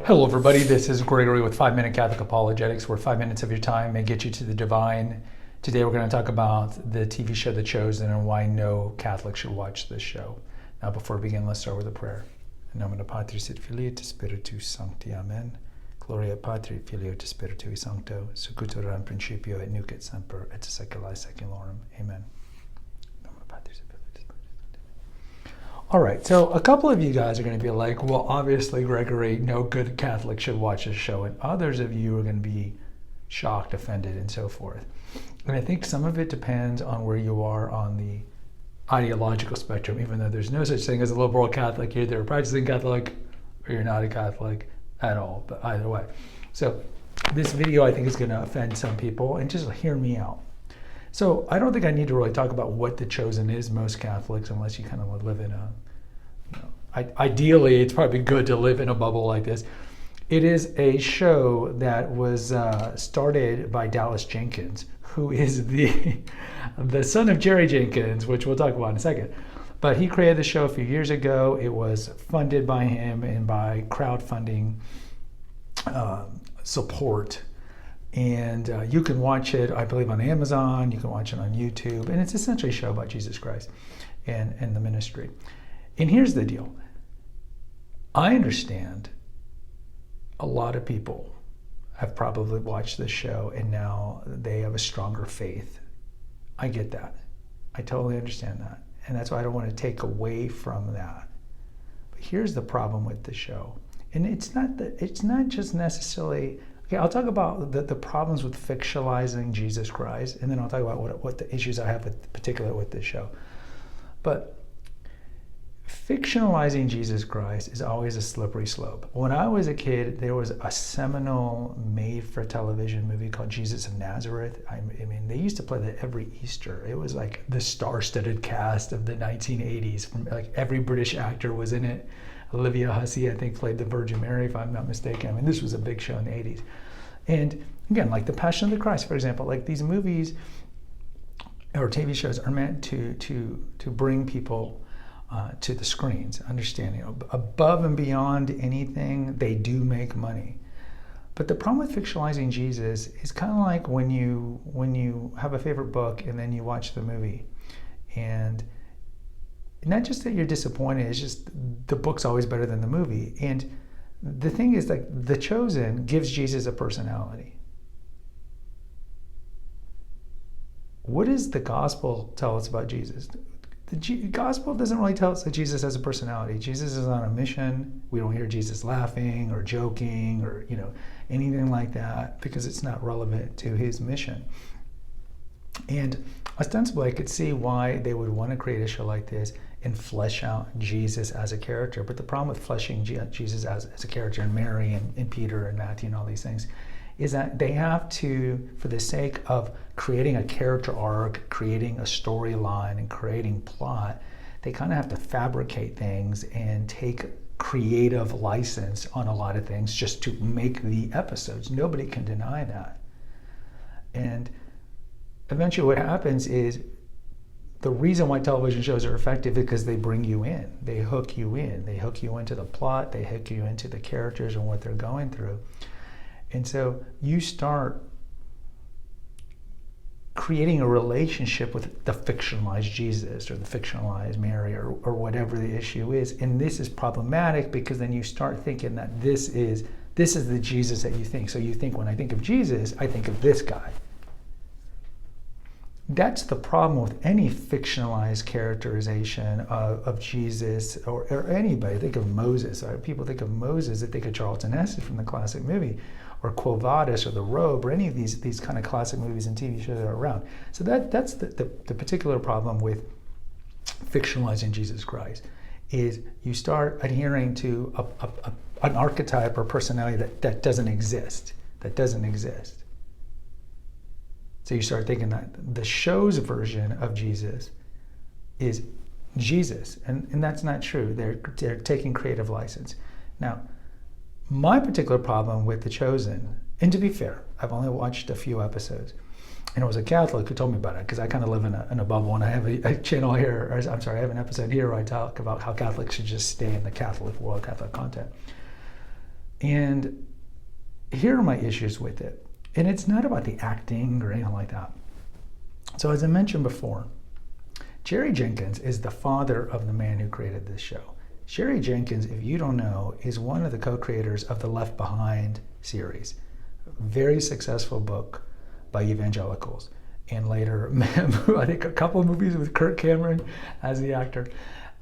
Hello, everybody. This is Gregory with 5 Minute Catholic Apologetics, where 5 minutes of your time may get you to the divine. Today, we're going to talk about the TV show The Chosen and why no Catholic should watch this show. Now, before we begin, let's start with a prayer. In nomine Patris et Filii et Spiritus Sancti. Amen. Gloria Patri, Filio et Spiritui Sancto, secutor in principio et nunc et semper et secula seculorum. Amen. All right, so a couple of you guys are going to be like, well, obviously, Gregory, no good Catholic should watch this show. And others of you are going to be shocked, offended, and so forth. And I think some of it depends on where you are on the ideological spectrum, even though there's no such thing as a liberal Catholic. You're either a practicing Catholic or you're not a Catholic at all, but either way. So this video, I think, is going to offend some people, and just hear me out. So I don't think I need to really talk about what The Chosen is, most Catholics, unless you kind of live in a, ideally it's probably good to live in a bubble like this. It is a show that was started by Dallas Jenkins, who is the son of Jerry Jenkins, which we'll talk about in a second. But he created the show a few years ago. It was funded by him and by crowdfunding support. And you can watch it, I believe, on Amazon. You can watch it on YouTube. And it's essentially a show about Jesus Christ and the ministry. And here's the deal. I understand a lot of people have probably watched this show and now they have a stronger faith. I get that. I totally understand that. And that's why I don't want to take away from that. But here's the problem with the show. And it's not just necessarily... Okay, I'll talk about the problems with fictionalizing Jesus Christ, and then I'll talk about what the issues I have with, particularly with this show. But fictionalizing Jesus Christ is always a slippery slope. When I was a kid, there was a seminal made-for-television movie called Jesus of Nazareth. I mean, they used to play that every Easter. It was like the star-studded cast of the 1980s. From like every British actor was in it. Olivia Hussey, I think, played the Virgin Mary, if I'm not mistaken. I mean, this was a big show in the 80s. And again, like The Passion of the Christ, for example, like these movies or TV shows are meant to bring people to the screens. Understand, above and beyond anything, they do make money. But the problem with fictionalizing Jesus is kind of like when you have a favorite book and then you watch the movie, and not just that you're disappointed, it's just the book's always better than the movie. And the thing is, like, The Chosen gives Jesus a personality. What does the gospel tell us about Jesus? The gospel doesn't really tell us that Jesus has a personality. Jesus is on a mission. We don't hear Jesus laughing or joking or anything like that, because it's not relevant to his mission. And ostensibly, I could see why they would want to create a show like this and flesh out Jesus as a character. But the problem with fleshing Jesus as a character, and Mary and Peter and Matthew and all these things, is that they have to, for the sake of creating a character arc, creating a storyline, and creating plot, they kind of have to fabricate things and take creative license on a lot of things just to make the episodes. Nobody can deny that. And eventually what happens is, the reason why television shows are effective is because they bring you in. They hook you in. They hook you into the plot. They hook you into the characters and what they're going through. And so you start creating a relationship with the fictionalized Jesus or the fictionalized Mary or whatever the issue is. And this is problematic because then you start thinking that this is the Jesus that you think. So you think, when I think of Jesus, I think of this guy. That's the problem with any fictionalized characterization of Jesus or anybody. Think of Moses. People think of Moses, they think of Charlton Heston from the classic movie, or Quo Vadis, or The Robe, or any of these kind of classic movies and TV shows that are around. So that's the particular problem with fictionalizing Jesus Christ, is you start adhering to an archetype or personality that doesn't exist. So you start thinking that the show's version of Jesus is Jesus, and that's not true. They're taking creative license. Now, my particular problem with The Chosen, and to be fair, I've only watched a few episodes, and it was a Catholic who told me about it, because I kind of live in a bubble, and I have a channel here, I have an episode here where I talk about how Catholics should just stay in the Catholic world, Catholic content. And here are my issues with it. And it's not about the acting or anything like that. So as I mentioned before, Jerry Jenkins is the father of the man who created this show. Jerry Jenkins, if you don't know, is one of the co-creators of the Left Behind series. Very successful book by evangelicals. And later, I think a couple of movies with Kirk Cameron as the actor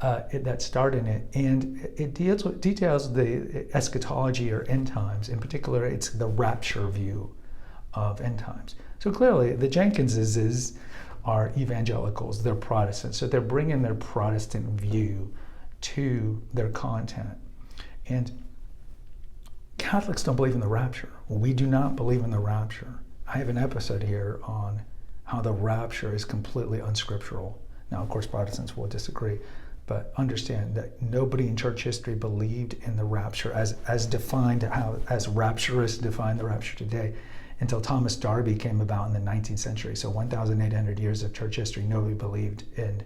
that starred in it. And it details the eschatology or end times. In particular, it's the rapture view of end times. So clearly, the Jenkinses are evangelicals, they're Protestants. So they're bringing their Protestant view to their content. And Catholics don't believe in the rapture. We do not believe in the rapture. I have an episode here on how the rapture is completely unscriptural. Now, of course, Protestants will disagree, but understand that nobody in church history believed in the rapture as defined, as rapturists define the rapture today, until Thomas Darby came about in the 19th century. So 1,800 years of church history, nobody believed in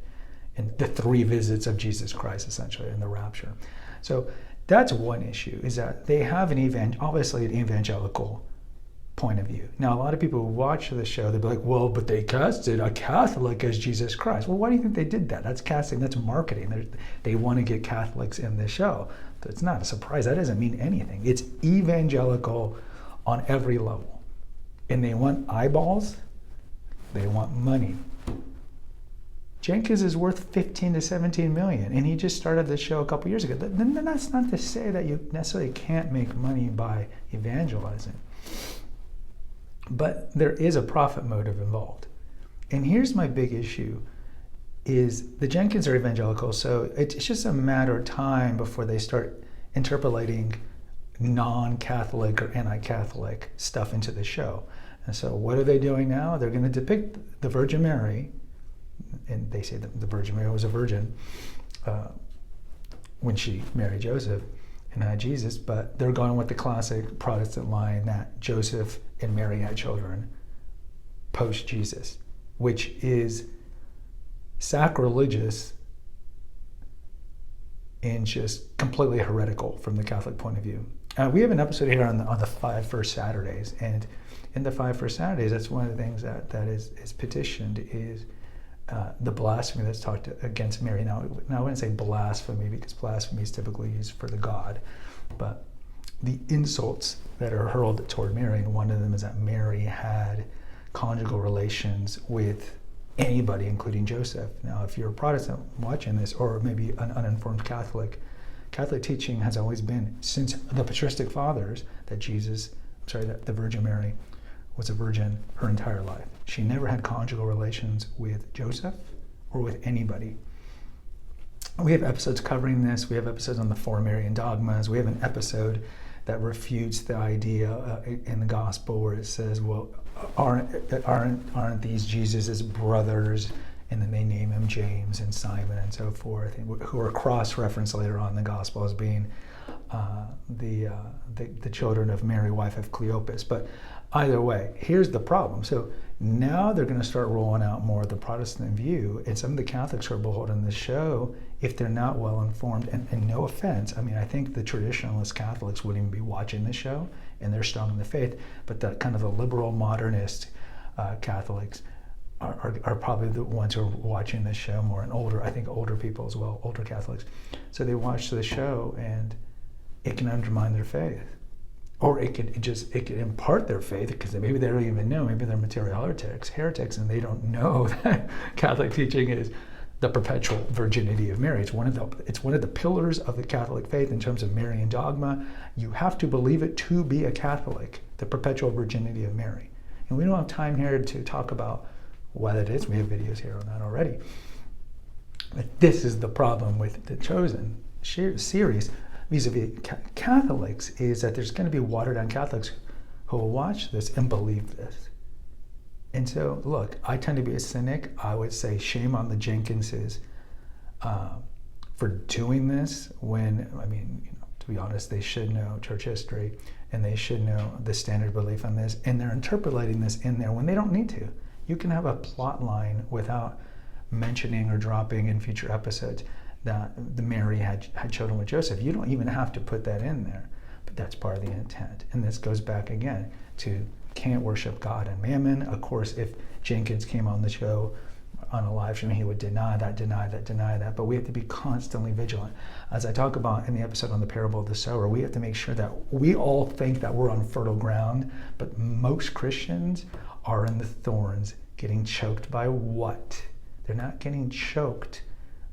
the three visits of Jesus Christ, essentially, in the rapture. So that's one issue, is that they have obviously an evangelical point of view. Now, a lot of people who watch the show, they'll be like, well, but they casted a Catholic as Jesus Christ. Well, why do you think they did that? That's casting, that's marketing. They want to get Catholics in the show. So it's not a surprise. That doesn't mean anything. It's evangelical on every level. And they want eyeballs, they want money. Jenkins is worth 15 to 17 million, and he just started the show a couple years ago. Then that's not to say that you necessarily can't make money by evangelizing. But there is a profit motive involved. And here's my big issue, is the Jenkins are evangelical, so it's just a matter of time before they start interpolating non-Catholic or anti-Catholic stuff into the show. And so what are they doing now? They're going to depict the Virgin Mary, and they say that the Virgin Mary was a virgin when she married Joseph and had Jesus, but they're going with the classic Protestant line that Joseph and Mary had children post-Jesus, which is sacrilegious and just completely heretical from the Catholic point of view. We have an episode here on the 5 First Saturdays, and in the 5 First Saturdays, that's one of the things that is petitioned is the blasphemy that's talked against Mary. Now, I wouldn't say blasphemy, because blasphemy is typically used for the God, but the insults that are hurled toward Mary, and one of them is that Mary had conjugal relations with anybody, including Joseph. Now, if you're a Protestant watching this, or maybe an uninformed Catholic teaching has always been, since the patristic fathers, that the Virgin Mary was a virgin her entire life. She never had conjugal relations with Joseph or with anybody. We have episodes covering this. We have episodes on the four Marian dogmas. We have an episode that refutes the idea in the gospel where it says, well, aren't these Jesus' brothers? And then they name him James and Simon and so forth, who are cross-referenced later on in the gospel as being the children of Mary, wife of Cleopas. But either way, here's the problem. So now they're going to start rolling out more of the Protestant view, and some of the Catholics who are beholden the show, if they're not well informed, and no offense, I mean, I think the traditionalist Catholics wouldn't even be watching the show, and they're strong in the faith, but the kind of the liberal modernist Catholics are probably the ones who are watching this show more, and older people as well, older Catholics. So they watch the show, and it can undermine their faith. Or it could impart their faith, because maybe they don't even know, maybe they're material heretics, and they don't know that Catholic teaching is the perpetual virginity of Mary. It's one of the pillars of the Catholic faith in terms of Marian dogma. You have to believe it to be a Catholic, the perpetual virginity of Mary. And we don't have time here to talk about what it is. We have videos here on that already. But this is the problem with the Chosen series vis-a-vis Catholics, is that there's going to be watered-down Catholics who will watch this and believe this. And so, look, I tend to be a cynic. I would say shame on the Jenkinses for doing this when, I mean, to be honest, they should know church history, and they should know the standard belief on this, and they're interpolating this in there when they don't need to. You can have a plot line without mentioning or dropping in future episodes that the Mary had children with Joseph. You don't even have to put that in there. But that's part of the intent. And this goes back again to can't worship God and mammon. Of course, if Jenkins came on the show on a live stream, he would deny that. But we have to be constantly vigilant. As I talk about in the episode on the parable of the sower, we have to make sure that we all think that we're on fertile ground, but most Christians are in the thorns, getting choked by what? They're not getting choked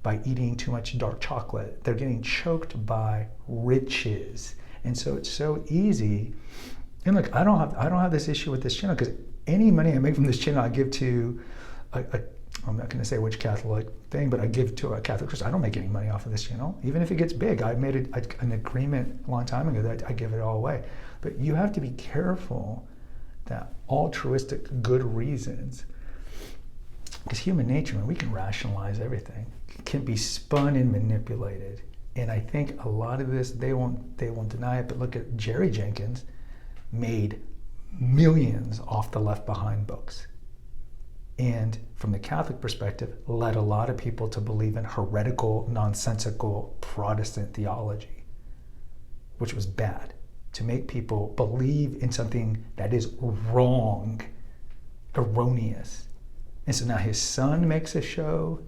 by eating too much dark chocolate. They're getting choked by riches. And so it's so easy. And look, I don't have this issue with this channel, because any money I make from this channel, I give to I'm not going to say which Catholic thing, but I give to a Catholic Christian. I don't make any money off of this channel. Even if it gets big, I made an agreement a long time ago that I give it all away. But you have to be careful that altruistic good reasons, because human nature, man, we can rationalize everything, can be spun and manipulated. And I think a lot of this, they won't deny it, but look at Jerry Jenkins, made millions off the Left Behind books. And from the Catholic perspective, led a lot of people to believe in heretical, nonsensical Protestant theology, which was bad, to make people believe in something that is wrong, erroneous. And so now his son makes a show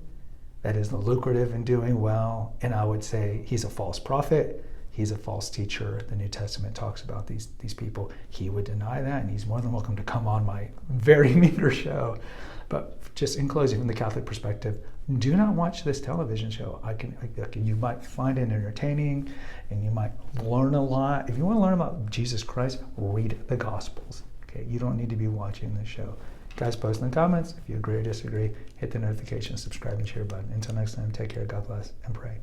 that is lucrative and doing well, and I would say he's a false prophet, he's a false teacher. The New Testament talks about these people. He would deny that, and he's more than welcome to come on my very meager show. But just in closing, from the Catholic perspective, do not watch this television show. You might find it entertaining, and you might learn a lot. If you want to learn about Jesus Christ, read the Gospels. Okay, you don't need to be watching this show. Guys, post in the comments if you agree or disagree. Hit the notification, subscribe, and share button. Until next time, take care, God bless, and pray.